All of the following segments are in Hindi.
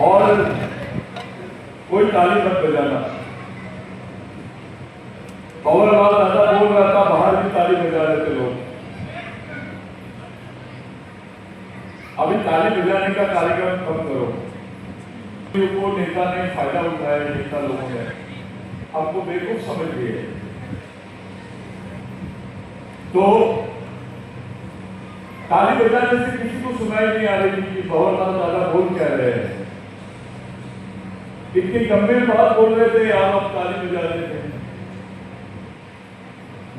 और कोई ताली मत बजाना। कंवरपाल दादा बोल रहा था बाहर भी ताली बजा रहे थे लोग। अभी ताली बजाने का कार्यक्रम कम करो। वो नेता ने फायदा उठाया, नेता लोगों ने आपको बेवकूफ समझ लिए। तो ताली बजाने से किसी को सुनाई नहीं आ रही थी कि कंवरपाल दादा बोल क्या रहे हैं। इतनी गंभीर बात बोल रहे थे, आप ताली बजा रहे थे।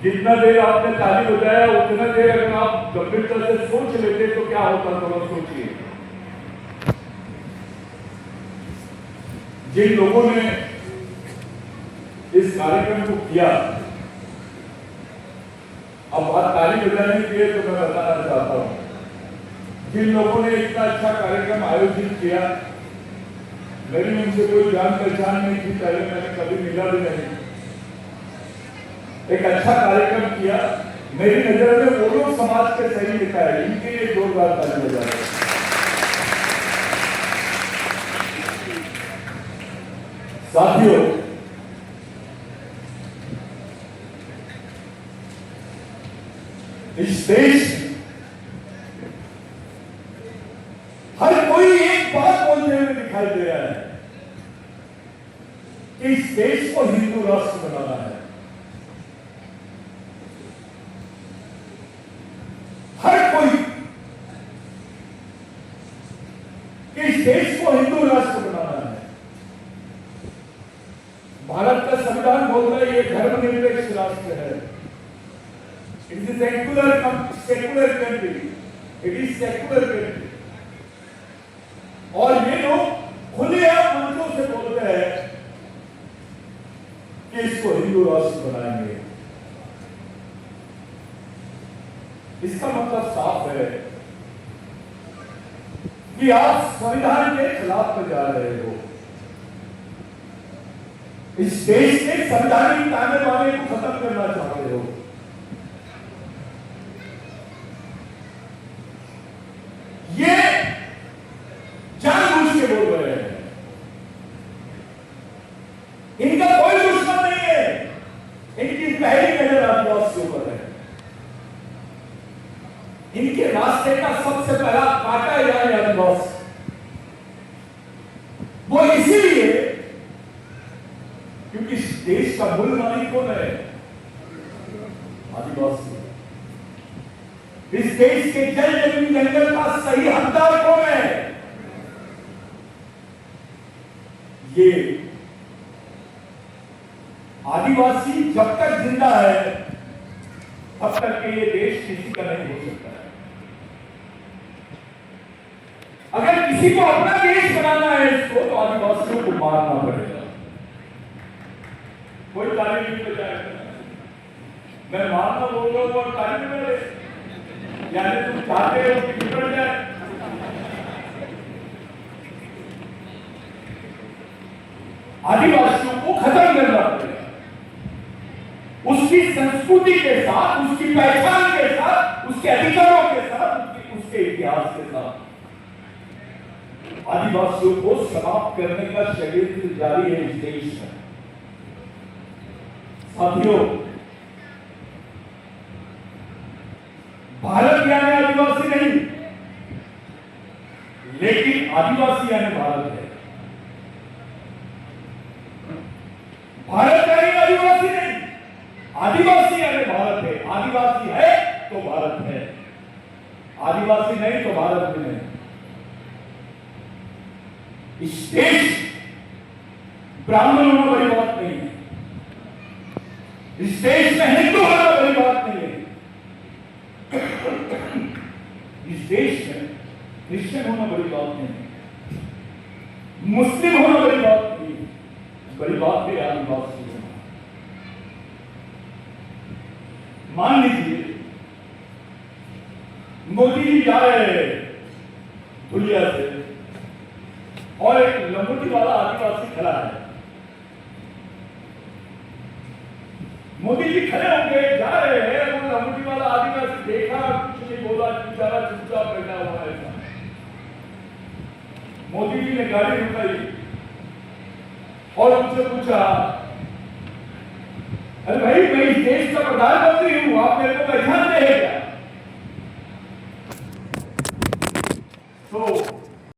जितना देर आपने ताली बजाया उतना देर अगर आप गंभीरता से सोच लेते तो क्या होता, थोड़ा सोचिए। जिन लोगों ने इस कार्यक्रम को किया, अब बात ताली बजाने की है तो मैं बताना चाहता हूं, जिन लोगों ने इतना अच्छा कार्यक्रम आयोजित किया, मेरी उनसे कोई जान पहचान नहीं थी, पहले मैंने कभी मिला भी नहीं। एक अच्छा कार्यक्रम किया, मेरी नजर में वो लोग समाज के सही लिखा है, इनके लिए जोरदार ताली बजा रहे हैं। साथियों, इस देश हर कोई एक बात बोलते हुए दिखाई दे रहा है कि इस देश को हिंदू राष्ट्र बनाना है। हर कोई कि इस देश को हिंदू राष्ट्र बनाना है। भारत का संविधान बोल रहा है ये धर्मनिरपेक्ष राष्ट्र है। It is secular country, it is secular country. और ये लोग खुलेआम मंचों से बोलते हैं कि इसको हिंदू राष्ट्र बनाएंगे। इसका मतलब साफ है कि आप संविधान के खिलाफ में जा रहे हो। इस देश के संवैधानिक ताने बाने को खत्म करना चाहते हो। ये जानबूझ के बोल रहे हैं। इनका कोई दुश्मन नहीं है, इनकी पहली नजर आदिवासियों पर है। इनके रास्ते का सबसे पहला काटा यानी आदिवासी। वो इसीलिए क्योंकि इस देश का मूल मालिक कौन है? आदिवासी। इस देश के जल जमीन जंगल का सही हकदार कौन है? ये आदिवासी जब तक जिंदा है तब तक के ये देश किसी का नहीं हो सकता है। अगर किसी को अपना देश बनाना है इसको तो आदिवासियों को मारना पड़ेगा। कोई तारीफ नहीं बजाएगा। मैं मारना बोल रहा हूं और तारीफ बजा, यानी तुम चाहते हो कि बिगड़ जाए। आदिवासियों को खत्म करना पड़ेगा, उसकी संस्कृति के साथ, उसकी पहचान के साथ, उसके अधिकारों के साथ, उसके इतिहास के साथ। आदिवासियों को समाप्त करने का षड्यंत्र जारी है इस देश में। साथियों, भारत यानी आदिवासी नहीं, लेकिन आदिवासी यानी भारत है। भारत यानी आदिवासी नहीं, आदिवासी यानी भारत है। आदिवासी है तो भारत है, आदिवासी नहीं तो भारत भी नहीं। इस देश ब्राह्मण होना बड़ी बात नहीं है, इस देश में हिंदू होना बड़ी बात नहीं है, इस देश में क्रिश्चियन होना बड़ी बात नहीं है, मुस्लिम होना बड़ी बात नहीं है, बड़ी बात है आदिवासी होना। मान लीजिए मोदी जी जा रहे हैं धुलिया से और एक लंगोटी वाला आदिवासी खड़ा है। मोदी जी खड़े होंगे, जा रहे हैं, वो लंगोटी वाला आदिवासी देखा, कुछ नहीं बोला, बेचारा चुपचाप बैठा हुआ है। मोदी जी ने गाड़ी रुकाई और उनसे पूछा, अरे भाई मैं इस देश का प्रधानमंत्री हूं, आप मेरे को पहचानते हैं क्या? तो